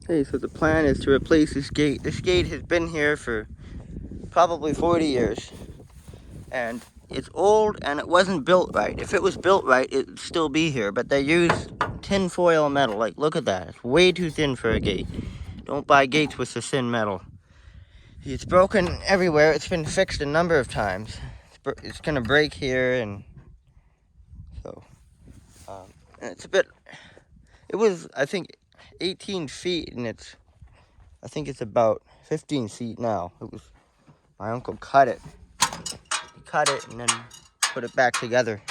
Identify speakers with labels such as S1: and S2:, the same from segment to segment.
S1: Hey, so the plan is to replace this gate. This gate has been here for probably 40 years, and it's old and it wasn't built right. If it was built right, it'd still be here, but they use tin foil metal. Like, look at that. It's way too thin for a gate. Don't buy gates with the thin metal. It's broken everywhere. It's been fixed a number of times. It's gonna break here, and so, and it's a bit, it was, I think, 18 feet, and I think it's about 15 feet now. My uncle cut it. He cut it and then put it back together.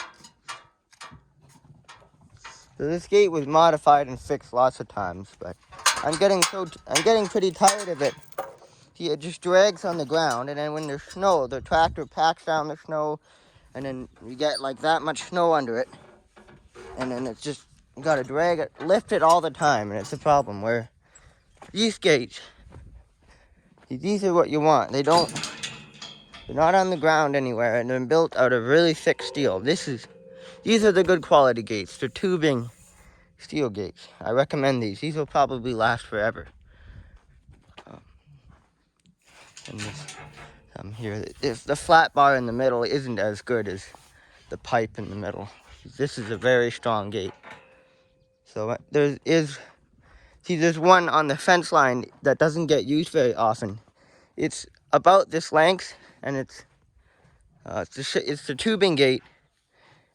S1: So this gate was modified and fixed lots of times, but I'm getting pretty tired of it. See, it just drags on the ground, and then when there's snow, the tractor packs down the snow, and then you get like that much snow under it, and then it's just, you gotta drag it, lift it all the time, and it's a problem. Where these gates, these are what you want. They're not on the ground anywhere, and they're built out of really thick steel. These are the good quality gates. They're tubing steel gates. I recommend these. These will probably last forever. And this, here, if the flat bar in the middle isn't as good as the pipe in the middle. This is a very strong gate. So there's one on the fence line that doesn't get used very often. It's about this length, and it's the tubing gate,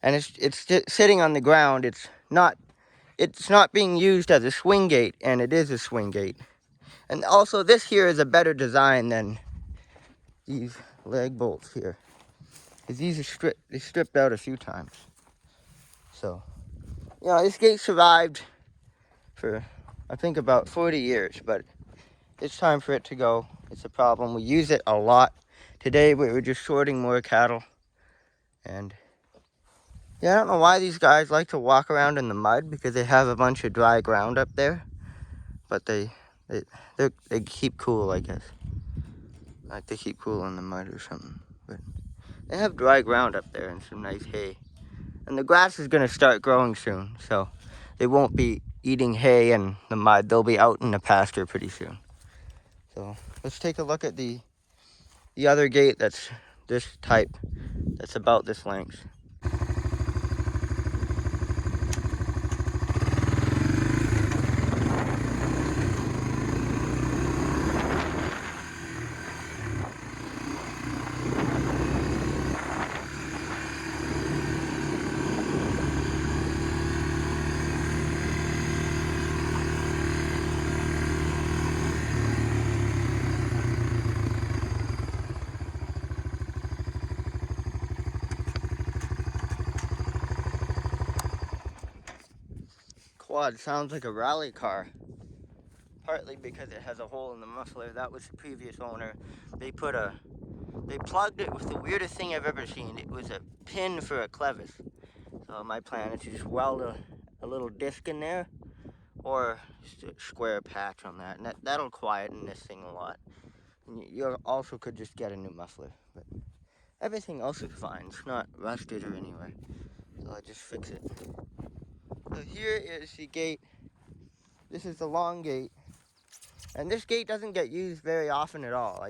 S1: and it's sitting on the ground. It's not being used as a swing gate, and it is a swing gate. And also, this here is a better design than these leg bolts here, because these are stripped out a few times. So, this gate survived for, I think, about 40 years, but it's time for it to go. It's a problem. We use it a lot. Today, we were just sorting more cattle, and I don't know why these guys like to walk around in the mud, because they have a bunch of dry ground up there, but they keep cool, I guess. Like they keep cool in the mud or something. But they have dry ground up there and some nice hay. And the grass is going to start growing soon, so they won't be eating hay in the mud. They'll be out in the pasture pretty soon. So let's take a look at the other gate that's this type, that's about this length. Quad sounds like a rally car, partly because it has a hole in the muffler. That was the previous owner. They plugged it with the weirdest thing I've ever seen. It was a pin for a clevis. So my plan is to just weld a little disc in there, or just a square patch on that, and that'll quieten this thing a lot. And you also could just get a new muffler, but everything else is fine. It's not rusted or anywhere, so I just fix it. So here is the gate. This is the long gate, and this gate doesn't get used very often at all.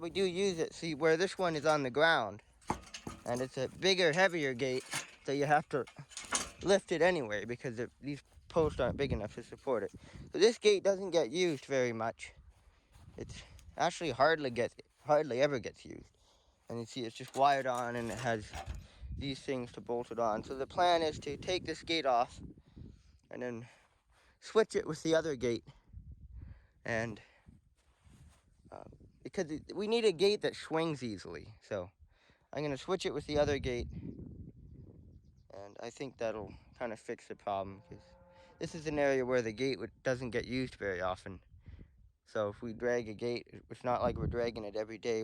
S1: We do use it. See, where this one is on the ground, and it's a bigger, heavier gate, so you have to lift it anyway, because these posts aren't big enough to support it. So this gate doesn't get used very much. It's actually hardly ever gets used. And you see it's just wired on, and it has these things to bolt it on. So the plan is to take this gate off and then switch it with the other gate. And because we need a gate that swings easily. So I'm going to switch it with the other gate, and I think that'll kind of fix the problem, because this is an area where the gate doesn't get used very often. So if we drag a gate, it's not like we're dragging it every day.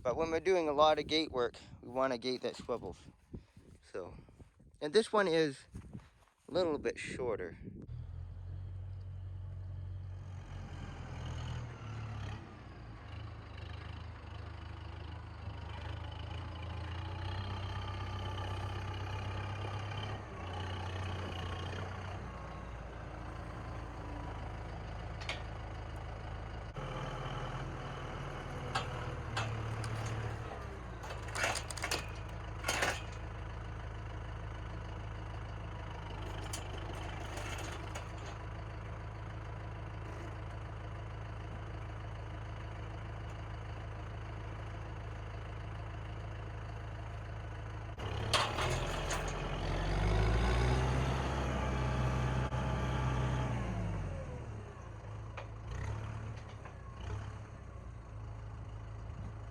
S1: But when we're doing a lot of gate work, we want a gate that swivels. So, and this one is a little bit shorter.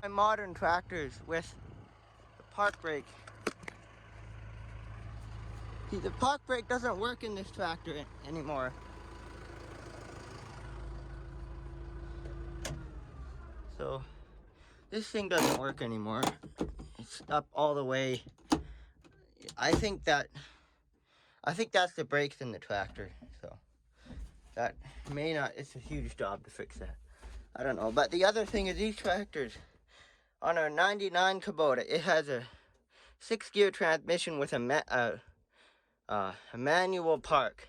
S1: My modern tractors with the park brake. See, the park brake doesn't work in this tractor anymore. So this thing doesn't work anymore. It's up all the way. I think that's the brakes in the tractor. So that may not, it's a huge job to fix that. I don't know. But the other thing is these tractors, on our 99 Kubota, it has a 6-gear transmission with a manual park,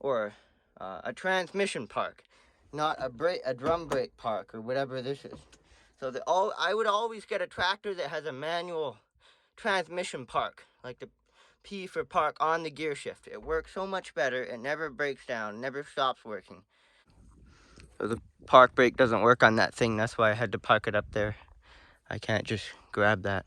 S1: or a transmission park, not a drum brake park or whatever this is. So I would always get a tractor that has a manual transmission park, like the P for park on the gear shift. It works so much better. It never breaks down, never stops working. So the park brake doesn't work on that thing. That's why I had to park it up there. I can't just grab that.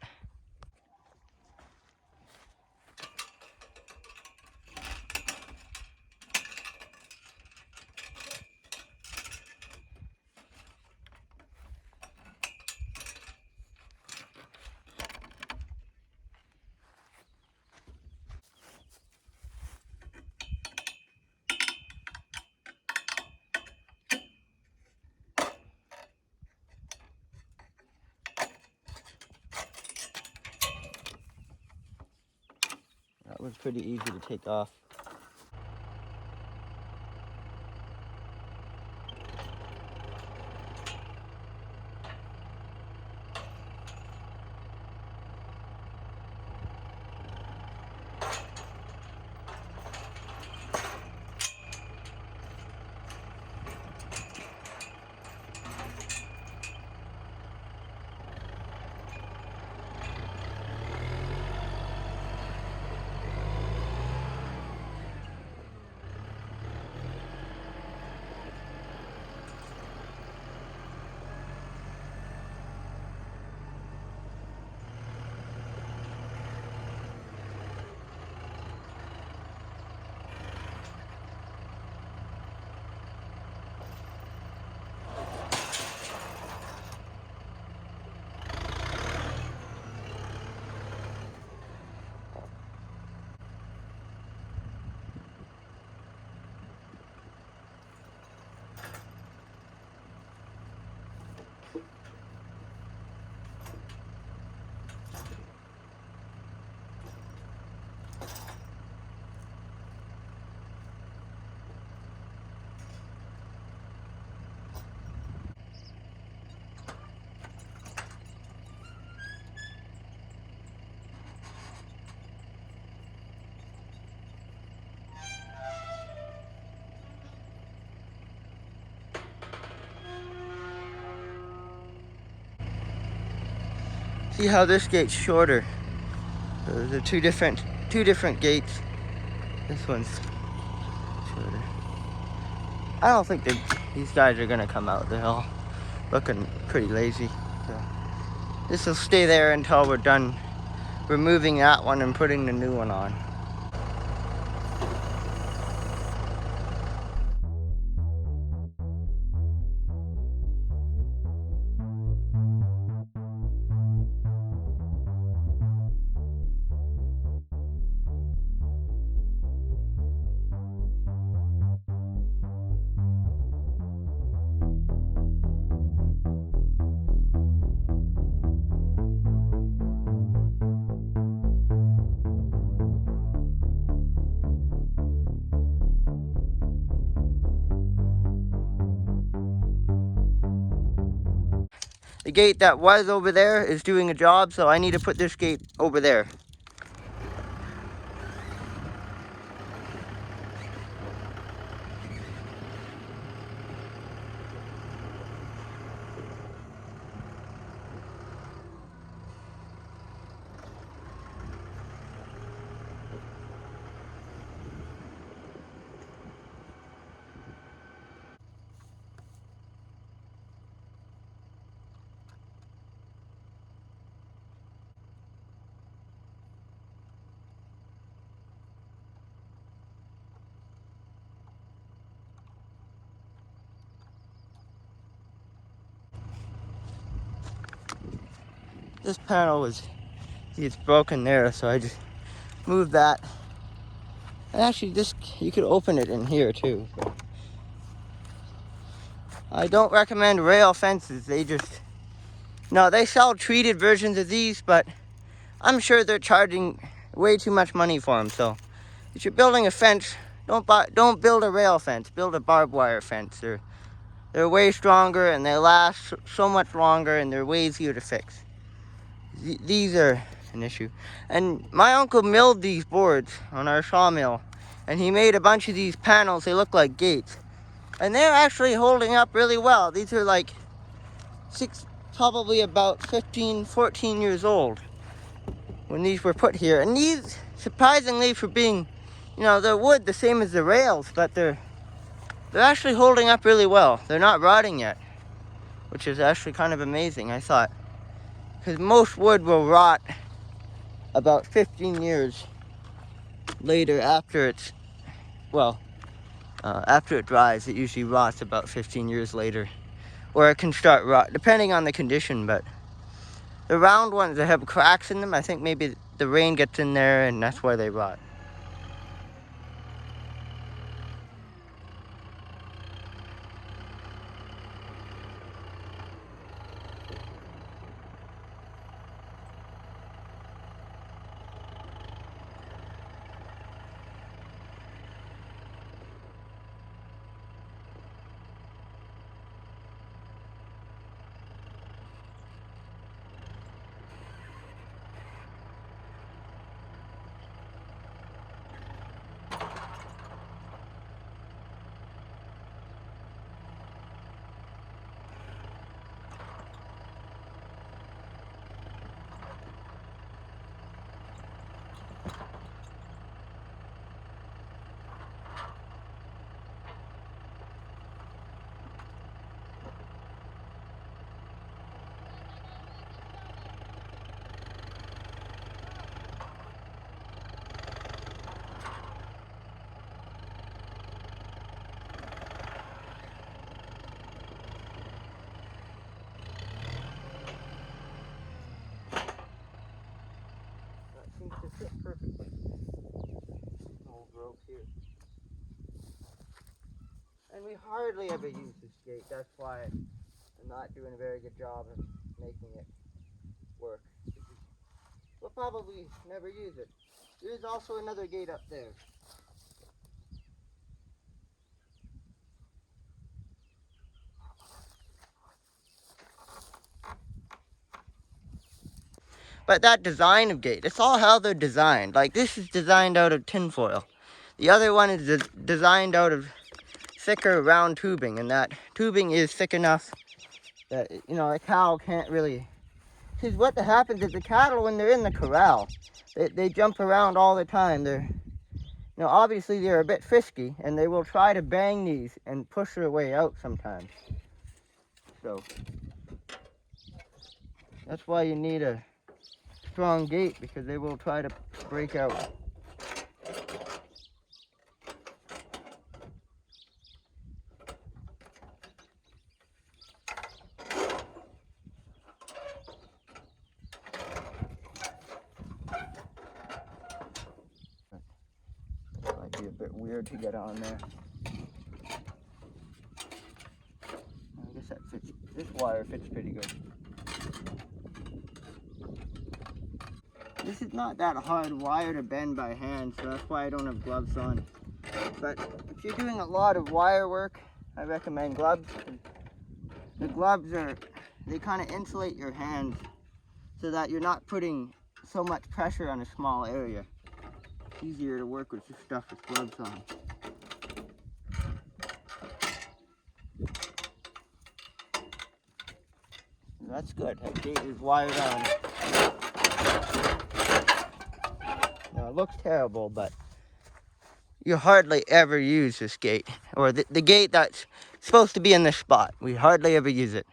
S1: That was pretty easy to take off. See how this gate's shorter. They're two different gates. This one's shorter. I don't think these guys are gonna come out. They're all looking pretty lazy. So this will stay there until we're done removing that one and putting the new one on. The gate that was over there is doing a job, so I need to put this gate over there. this panel was, see, it's broken there, so I just moved that. And actually, this, you could open it in here too. But I don't recommend rail fences. They just, no, they sell treated versions of these, but I'm sure they're charging way too much money for them. So if you're building a fence, don't build a rail fence. Build a barbed wire fence. They're way stronger and they last so much longer and they're way easier to fix. These are an issue. And my uncle milled these boards on our sawmill, and he made a bunch of these panels. They look like gates, and they're actually holding up really well. These are like probably about 15, 14 years old when these were put here. And these, surprisingly, for being, you know, they're wood the same as the rails, but they're actually holding up really well. They're not rotting yet, which is actually kind of amazing, I thought. Because most wood will rot about 15 years later after it's, well, after it dries, it usually rots about 15 years later. Or it can start rot, depending on the condition, but the round ones that have cracks in them, I think maybe the rain gets in there and that's why they rot. Seems to fit perfectly. Old rope here. And we hardly ever use this gate. That's why I'm not doing a very good job of making it work. We'll probably never use it. There's also another gate up there. But that design of gate, it's all how they're designed. Like this is designed out of tinfoil. The other one is designed out of thicker round tubing, and that tubing is thick enough that, you know, a cow can't really. Because what happens is the cattle, when they're in the corral, they jump around all the time. They're, you know, obviously they're a bit frisky, and they will try to bang these and push their way out sometimes. So that's why you need a strong gate, because they will try to break out. Might be a bit weird to get on there. I guess that fits. This wire fits pretty good. This is not that hard wire to bend by hand, so that's why I don't have gloves on. But if you're doing a lot of wire work, I recommend gloves. The gloves they kind of insulate your hands so that you're not putting so much pressure on a small area. It's easier to work with this stuff with gloves on. That's good. That gate is wired on. Now it looks terrible, but you hardly ever use this gate. Or the gate that's supposed to be in this spot. We hardly ever use it.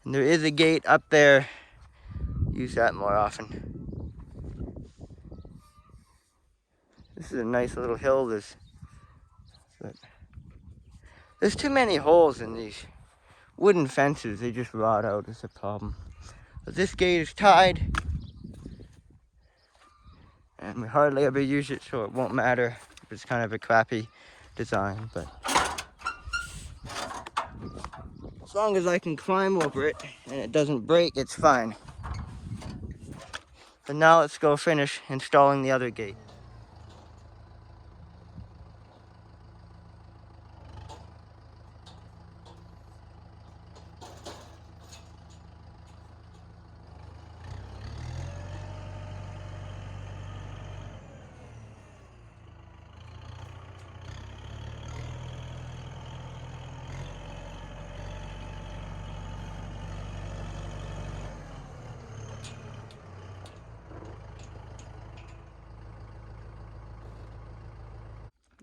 S1: And there is a gate up there. Use that more often. This is a nice little hill. There's too many holes in these wooden fences. They just rot out is a problem. But this gate is tied, and we hardly ever use it, so it won't matter if it's kind of a crappy design. But as long as I can climb over it and it doesn't break, it's fine. So now let's go finish installing the other gate.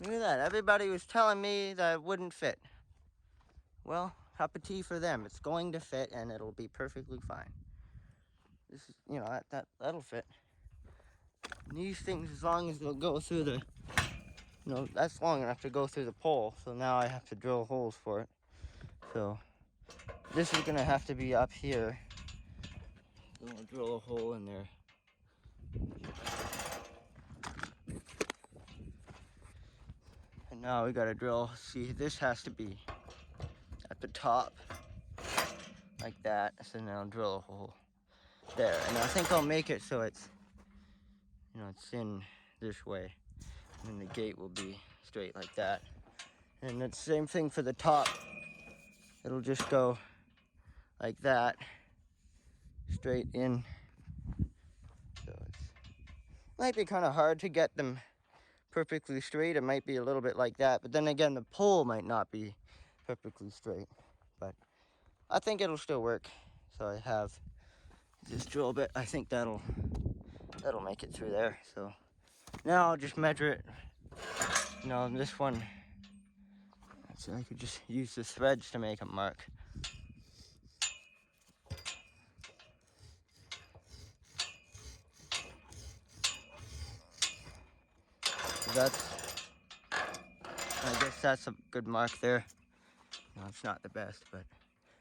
S1: Look at that, everybody was telling me that it wouldn't fit. Well, cup of tea for them. It's going to fit and it'll be perfectly fine. This is, you know, that'll fit. And these things, as long as they'll go through the, you know, that's long enough to go through the pole. So now I have to drill holes for it. So this is gonna have to be up here. So I'll drill a hole in there. And now we gotta drill, see, this has to be at the top, like that. So now I'll drill a hole there. And I think I'll make it so it's, you know, it's in this way. And the gate will be straight like that. And it's the same thing for the top. It'll just go like that, straight in. So it might be kind of hard to get them perfectly straight. It might be a little bit like that, but then again, the pole might not be perfectly straight, but I think it'll still work. So I have this drill bit. I think that'll make it through there. So now I'll just measure it. You know, this one, so I could just use the threads to make a mark. So that's, I guess that's a good mark there. No, it's not the best, but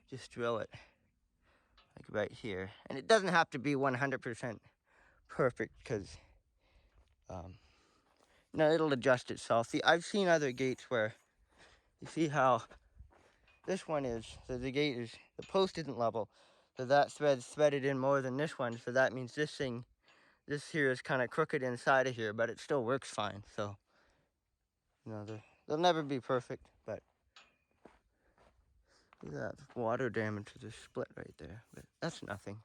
S1: just drill it like right here. And it doesn't have to be 100% perfect because, no, it'll adjust itself. See, I've seen other gates where, you see how this one is, so the gate is, the post isn't level, so that thread's threaded in more than this one, so that means this thing, this here is kind of crooked inside of here, but it still works fine. So, you know, they'll never be perfect, but look at that water damage to the split right there, but that's nothing.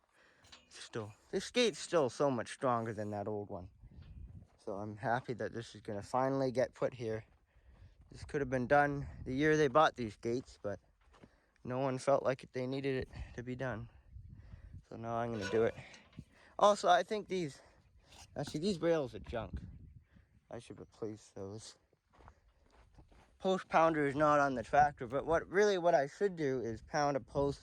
S1: Still, this gate's still so much stronger than that old one. So I'm happy that this is gonna finally get put here. This could have been done the year they bought these gates, but no one felt like they needed it to be done. So now I'm gonna do it. Also, I think these rails are junk. I should replace those. Post pounder is not on the tractor, but what I should do is pound a post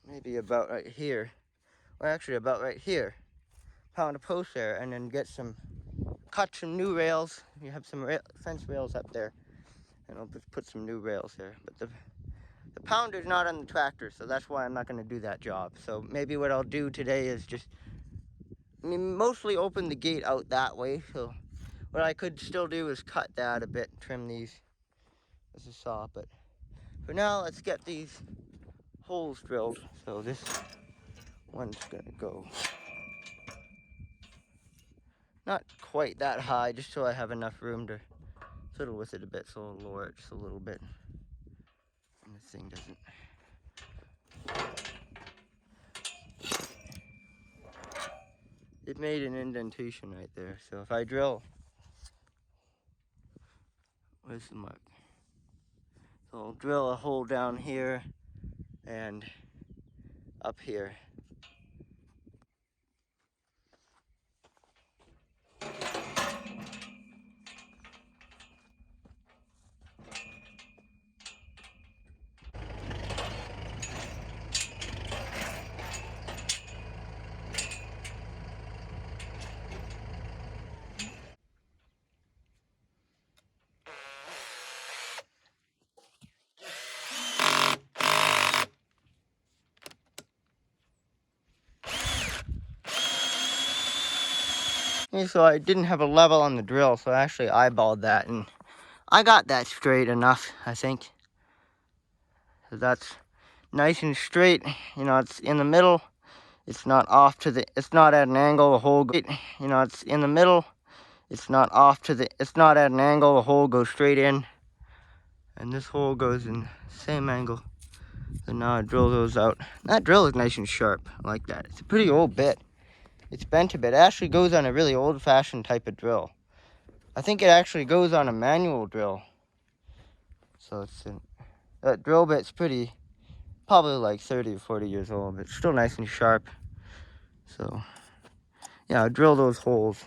S1: maybe about right here. Or actually about right here. Pound a post there and then cut some new rails. You have some fence rails up there. And I'll just put some new rails here. But the pounder's not on the tractor, so that's why I'm not gonna do that job. So maybe what I'll do today is just, I mean, mostly open the gate out that way. So what I could still do is cut that a bit, trim these with a saw. But for now, let's get these holes drilled. So this one's gonna go not quite that high, just so I have enough room to fiddle with it a bit. So I'll lower it just a little bit. And this thing doesn't. It made an indentation right there. So if I drill, where's the mark? So I'll drill a hole down here and up here. me, so I didn't have a level on the drill, so I actually eyeballed that, and I got that straight enough, I think. So that's nice and straight. You know, it's in the middle. It's not off to the, it's not at an angle, the hole goes, you know, it's in the middle. It's not off to the, it's not at an angle, the hole goes straight in. And this hole goes in the same angle. So now I drill those out. That drill is nice and sharp. I like that. It's a pretty old bit. It's bent a bit. It actually goes on a really old-fashioned type of drill. I think it actually goes on a manual drill. So it's that drill bit's pretty, probably like 30 or 40 years old, but still nice and sharp. So yeah, I'll drill those holes.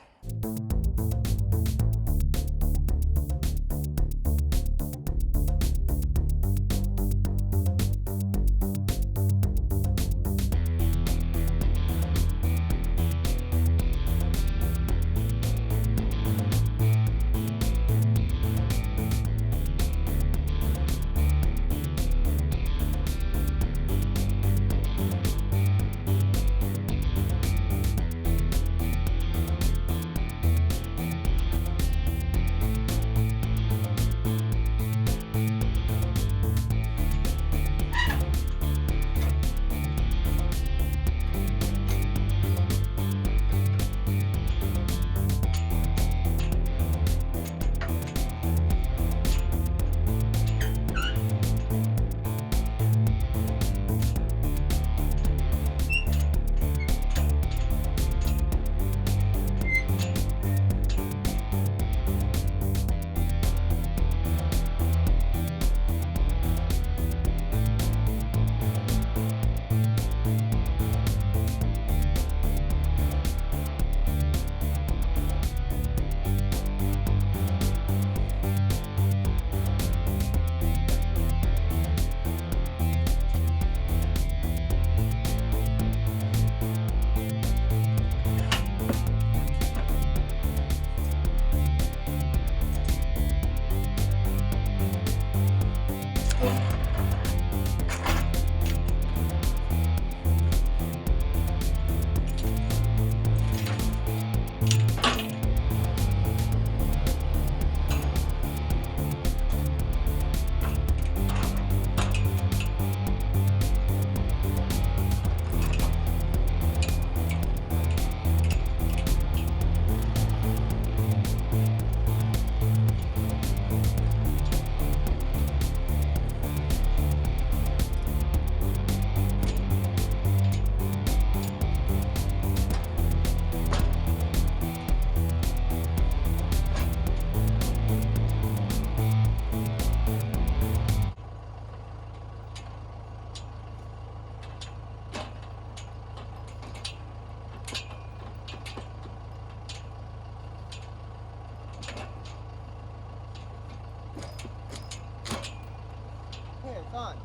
S1: Here, it's on.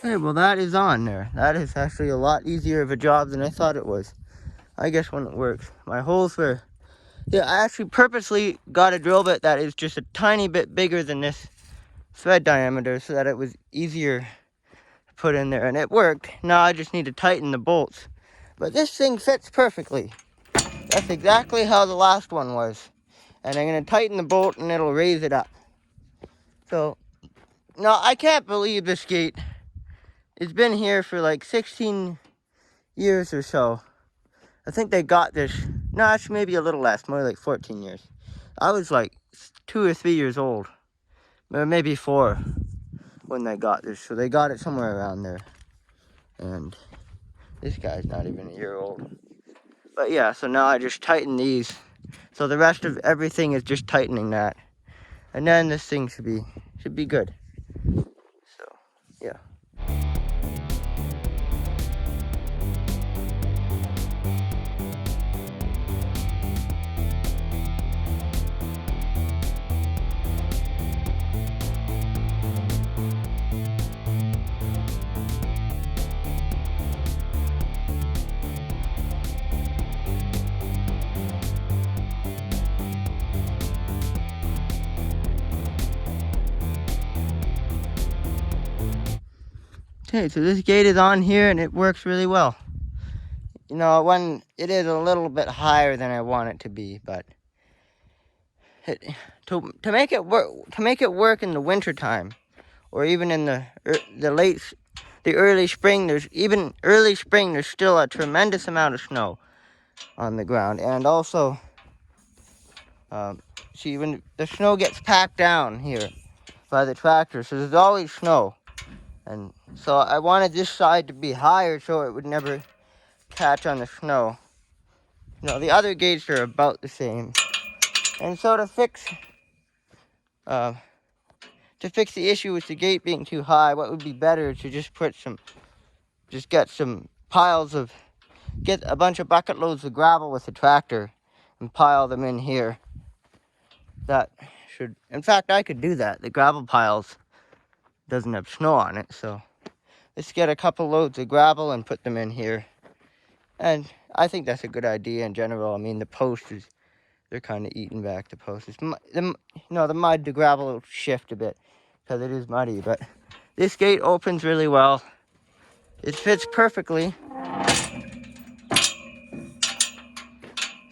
S1: Hey, well that is on there. That is actually a lot easier of a job than I thought it was. I guess when it works. My holes were, yeah, I actually purposely got a drill bit that is just a tiny bit bigger than this thread diameter so that it was easier to put in there, and it worked. Now I just need to tighten the bolts. But this thing fits perfectly. That's exactly how the last one was. And I'm gonna tighten the bolt and it'll raise it up. So, no, I can't believe this gate. It's been here for like 16 years or so. I think they got this, no, actually maybe a little less, more like 14 years. I was like 2 or 3 years old, or maybe 4 when they got this. So they got it somewhere around there. And this guy's not even a year old. But yeah, so now I just tighten these. So the rest of everything is just tightening that. And then this thing should be good. So, yeah. Okay, so this gate is on here and it works really well. You know, when it is a little bit higher than I want it to be, but to make it work in the winter time, or even in the early spring, there's still a tremendous amount of snow on the ground, and also, see, when the snow gets packed down here by the tractor, so there's always snow, and so I wanted this side to be higher so it would never catch on the snow. You know, the other gates are about the same, and so to fix the issue with the gate being too high, what would be better to get a bunch of bucket loads of gravel with a tractor and pile them in here. In fact, I could do that. The gravel piles doesn't have snow on it, so let's get a couple loads of gravel and put them in here. And I think that's a good idea in general. I mean, they're kind of eating back the posts. The gravel will shift a bit because it is muddy, but this gate opens really well. It fits perfectly.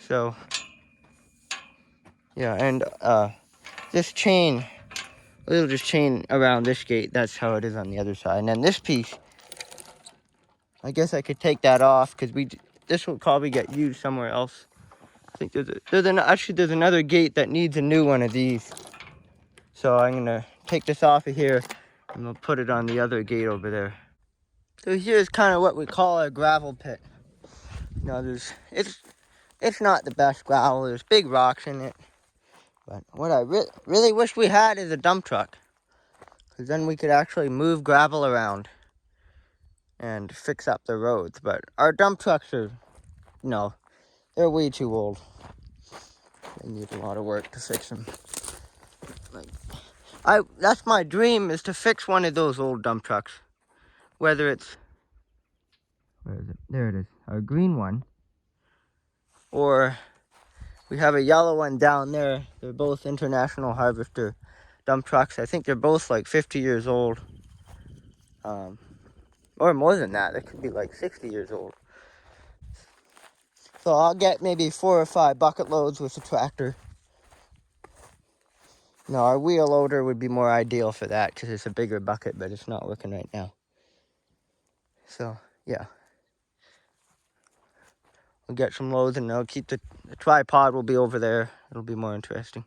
S1: So, yeah, and this chain, it'll just chain around this gate. That's how it is on the other side. And then this piece, I guess I could take that off because this will probably get used somewhere else. I think there's another gate that needs a new one of these. So I'm gonna take this off of here and we'll put it on the other gate over there. So here's kind of what we call a gravel pit. You know, it's not the best gravel. There's big rocks in it. But what I really wish we had is a dump truck. Because then we could actually move gravel around and fix up the roads. But our dump trucks are, they're way too old. They need a lot of work to fix them. That's my dream, is to fix one of those old dump trucks. Whether it's, where is it? There it is, our green one. Or we have a yellow one down there. They're both International Harvester dump trucks. I think they're both like 50 years old. Or more than that. They could be like 60 years old. So I'll get maybe 4 or 5 bucket loads with the tractor. No, our wheel loader would be more ideal for that because it's a bigger bucket, but it's not working right now. So, yeah. We'll get some loads and I'll keep the tripod will be over there. It'll be more interesting.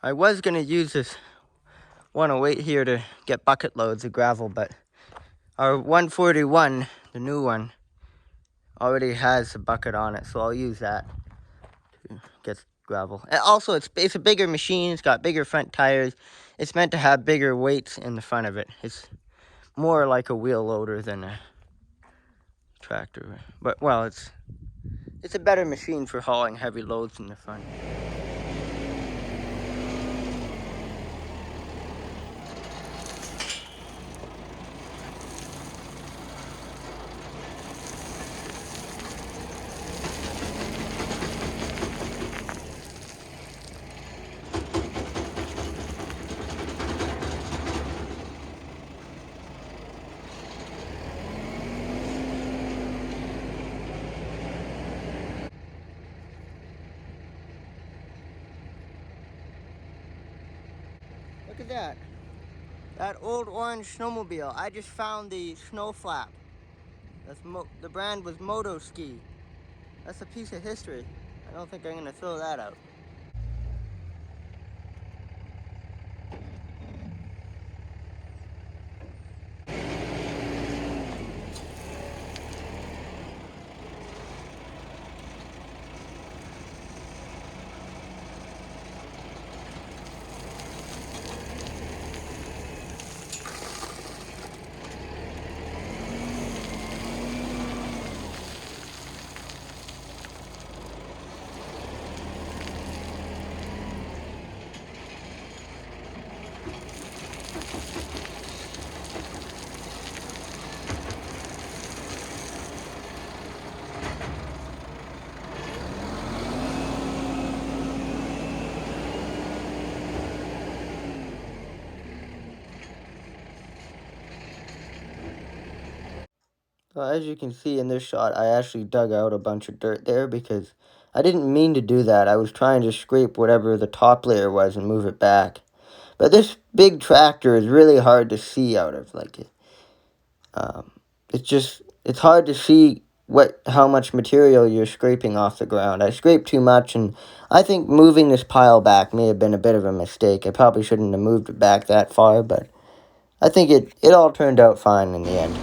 S1: I was going to use this 108 here to get bucket loads of gravel, but our 141, the new one, already has a bucket on it, so I'll use that to get gravel. And also, it's a bigger machine. It's got bigger front tires. It's meant to have bigger weights in the front of it. It's more like a wheel loader than a tractor. But, well, it's a better machine for hauling heavy loads in the front. Look at that. That old orange snowmobile. I just found the snow flap. The brand was Moto Ski. That's a piece of history. I don't think I'm going to throw that out. Well, as you can see in this shot, I actually dug out a bunch of dirt there because I didn't mean to do that. I was trying to scrape whatever the top layer was and move it back. But this big tractor is really hard to see out of. Um, it's hard to see how much material you're scraping off the ground. I scraped too much, and I think moving this pile back may have been a bit of a mistake. I probably shouldn't have moved it back that far, but I think it all turned out fine in the end.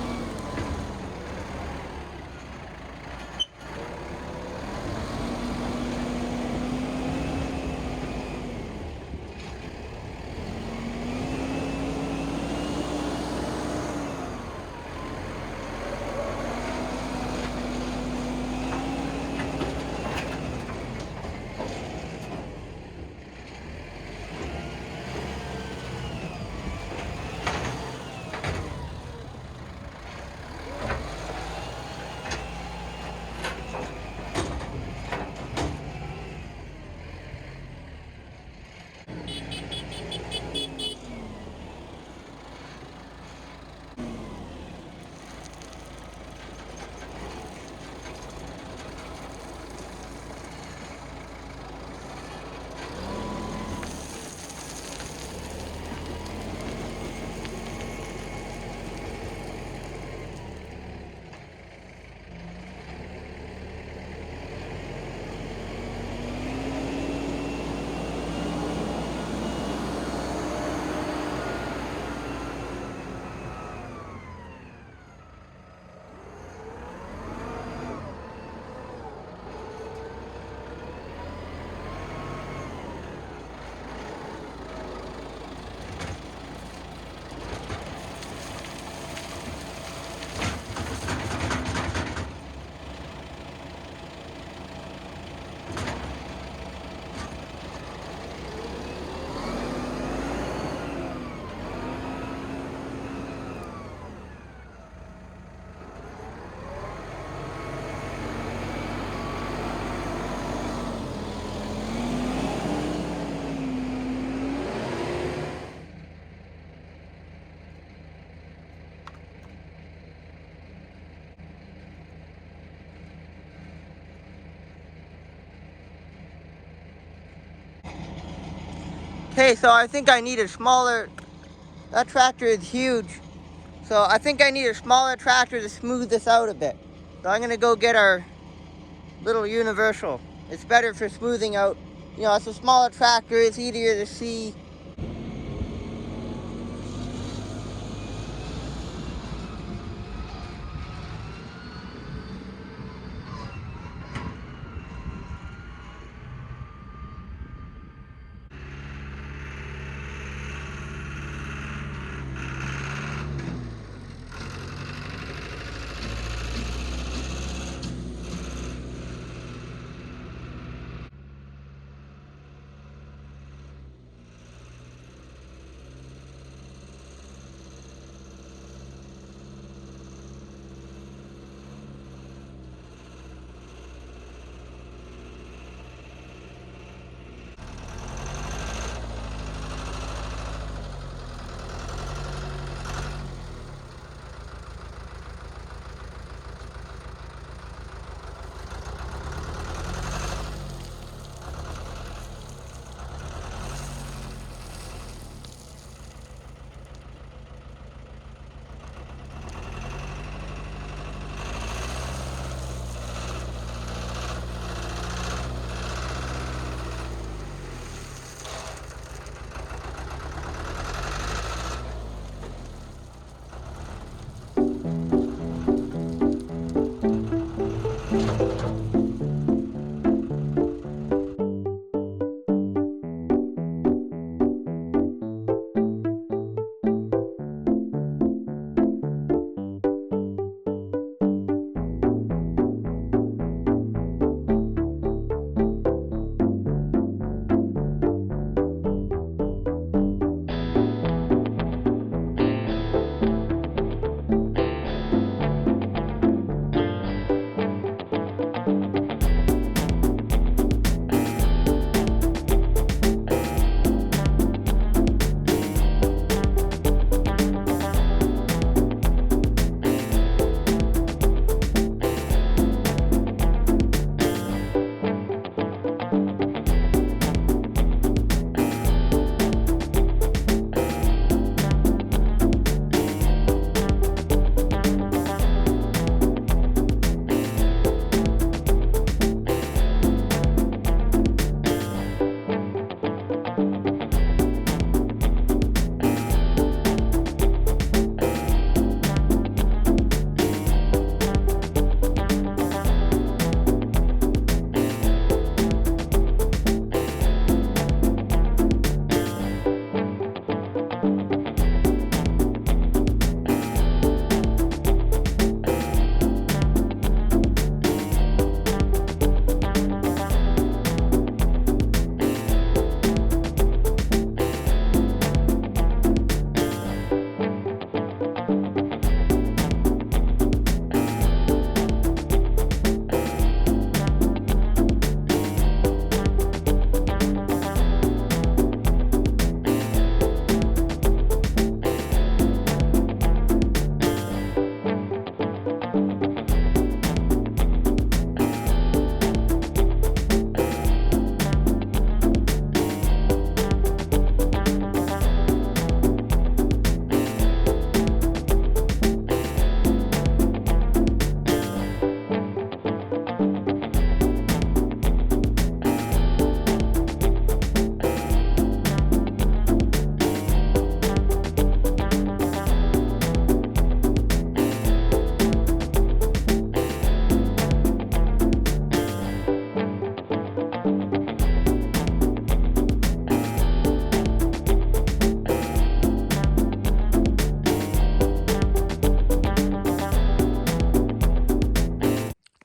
S1: Okay, so I think I need a smaller, that tractor is huge, so I think I need a smaller tractor to smooth this out a bit. So I'm gonna go get our little universal. It's better for smoothing out. You know, it's a smaller tractor, it's easier to see.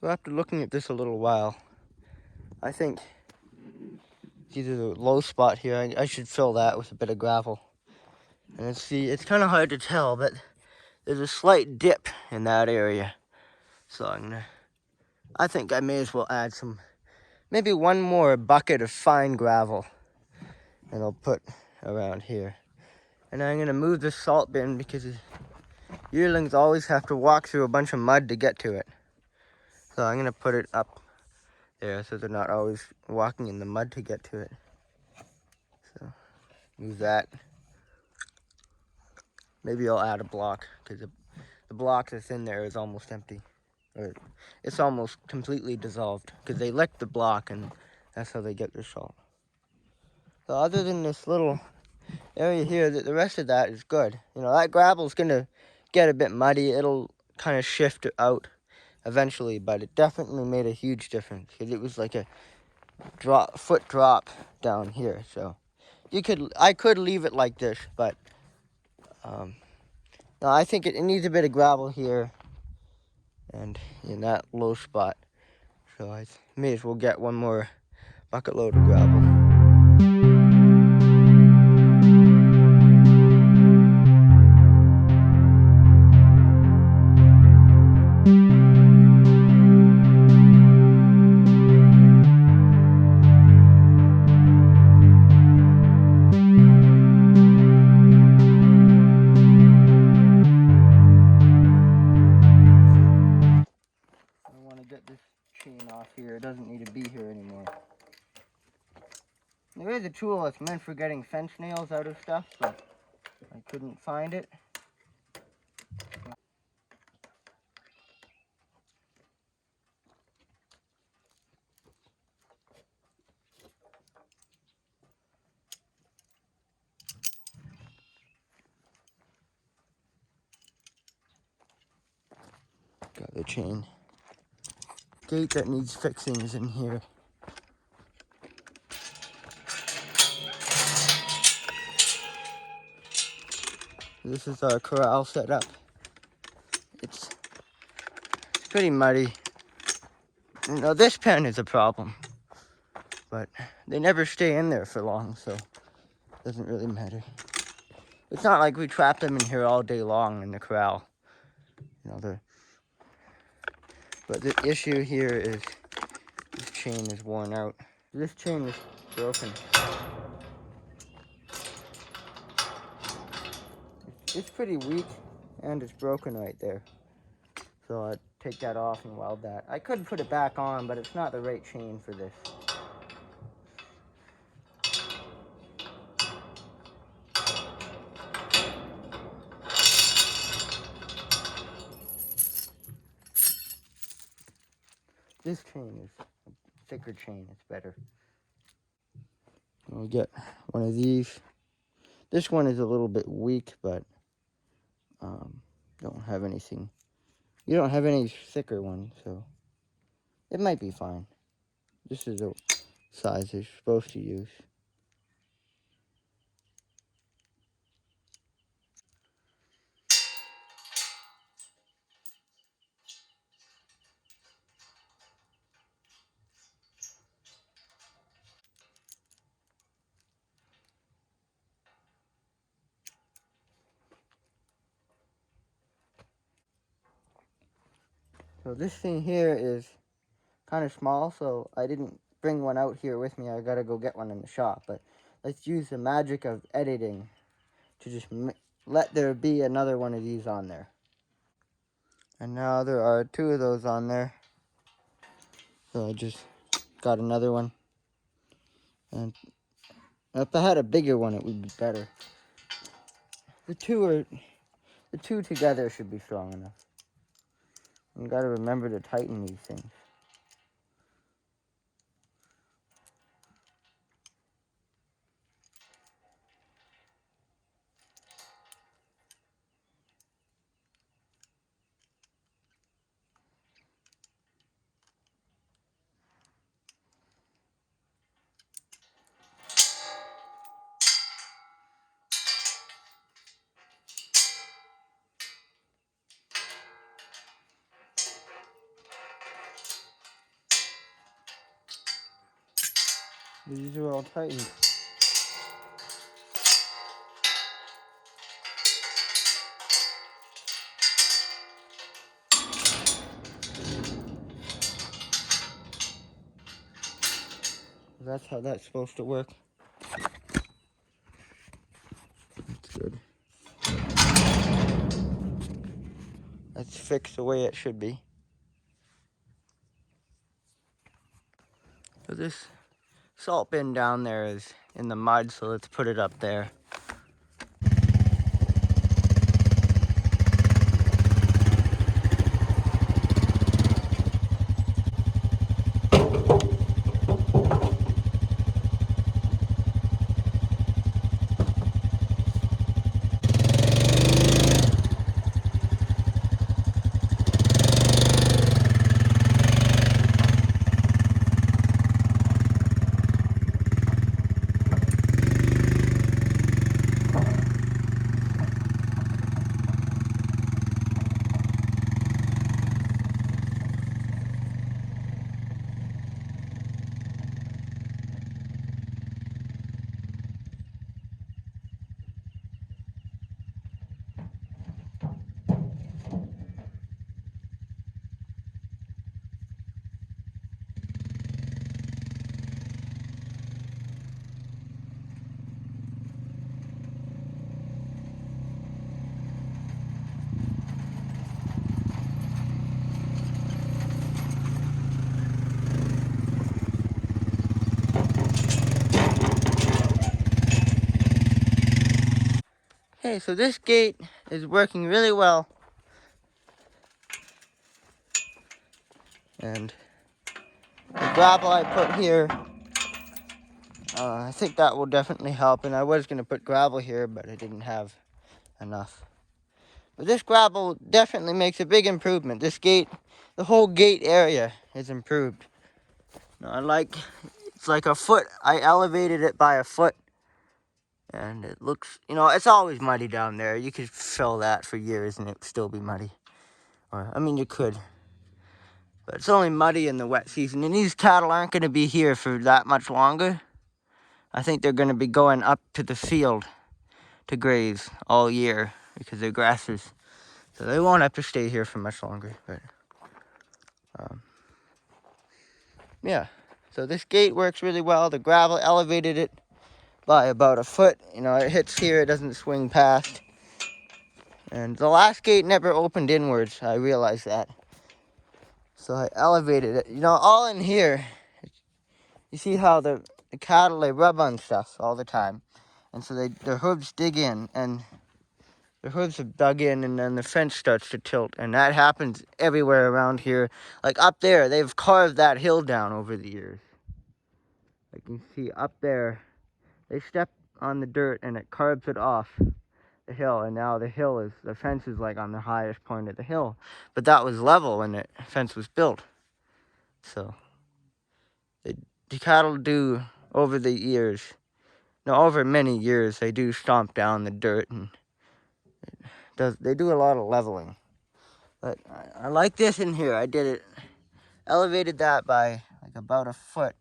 S1: So after looking at this a little while, I think it's either the low spot here. I should fill that with a bit of gravel. And it's kind of hard to tell, but there's a slight dip in that area. So I think I may as well add maybe one more bucket of fine gravel, and I'll put around here. And I'm gonna move the salt bin because yearlings always have to walk through a bunch of mud to get to it. So I'm gonna put it up there so they're not always walking in the mud to get to it. So move that. Maybe I'll add a block because the block that's in there is almost empty. Or it's almost completely dissolved because they lick the block and that's how they get their salt. So other than this little area here, the rest of that is good. You know, that gravel's gonna get a bit muddy. It'll kind of shift out eventually, but it definitely made a huge difference because it was like a foot drop down here. So I could leave it like this, but no, I think it needs a bit of gravel here and in that low spot. So I may as well get one more bucket load of gravel. Off here. It doesn't need to be here anymore. There is a tool that's meant for getting fence nails out of stuff, but I couldn't find it. Got the chain. Gate that needs fixing is in here. This is our corral setup. It's pretty muddy. You know, this pen is a problem, but they never stay in there for long, so it doesn't really matter. It's not like we trap them in here all day long in the corral. You know, but the issue here is this chain is worn out. This chain is broken. It's pretty weak, and it's broken right there. So I'd take that off and weld that. I could put it back on, but it's not the right chain for this. This chain is a thicker chain, it's better. We'll get one of these. This one is a little bit weak, but don't have anything. You don't have any thicker one, so it might be fine. This is the size you're supposed to use. So this thing here is kind of small, so I didn't bring one out here with me. I gotta go get one in the shop. But let's use the magic of editing to just let there be another one of these on there. And now there are 2 of those on there. So I just got another one. And if I had a bigger one, it would be better. The two together should be strong enough. You gotta remember to tighten these things. These are all tightened. That's how that's supposed to work. That's good. That's fixed the way it should be. So this salt bin down there is in the mud, so let's put it up there. Okay, so this gate is working really well. And the gravel I put here, I think that will definitely help. And I was going to put gravel here, but I didn't have enough. But this gravel definitely makes a big improvement. This gate, the whole gate area is improved. Now, it's like a foot. I elevated it by a foot. And it looks, it's always muddy down there. You could fill that for years and it would still be muddy. Or, I mean, you could. But it's only muddy in the wet season. And these cattle aren't going to be here for that much longer. I think they're going to be going up to the field to graze all year because they're grasses. So they won't have to stay here for much longer. But, yeah. So this gate works really well. The gravel elevated it by about a foot. It hits here. It doesn't swing past. And the last gate never opened inwards. I realized that. So I elevated it. All in here, you see how the cattle, they rub on stuff all the time. And so their hooves dig in, and their hooves have dug in, and then the fence starts to tilt. And that happens everywhere around here. Like up there, they've carved that hill down over the years. Like you can see up there, they step on the dirt and it carves it off the hill, and now the fence is like on the highest point of the hill. But that was level when the fence was built. So the cattle do, over the years, over many years, they do stomp down the dirt, and they do a lot of leveling. But I like this in here. I did it, elevated that by like about a foot.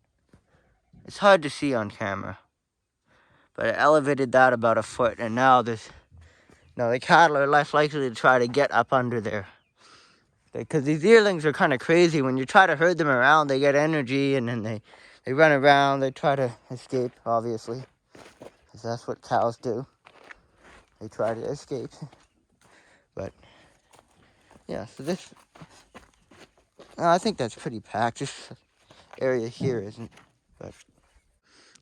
S1: It's hard to see on camera, but I elevated that about a foot, and now the cattle are less likely to try to get up under there. Because these yearlings are kind of crazy. When you try to herd them around, they get energy, and then they run around. They try to escape, obviously, because that's what cows do. They try to escape. But, yeah, so I think that's pretty packed. This area here isn't, but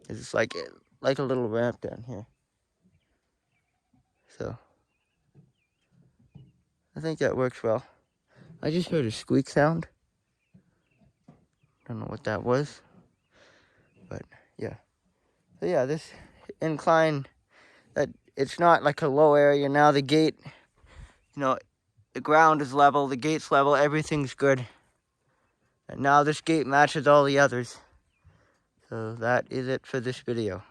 S1: it's like a little ramp down here. So, I think that works well. I just heard a squeak sound. Don't know what that was, but yeah. So yeah, this incline, that it's not like a low area. Now the gate, the ground is level, the gate's level, everything's good. And now this gate matches all the others. So that is it for this video.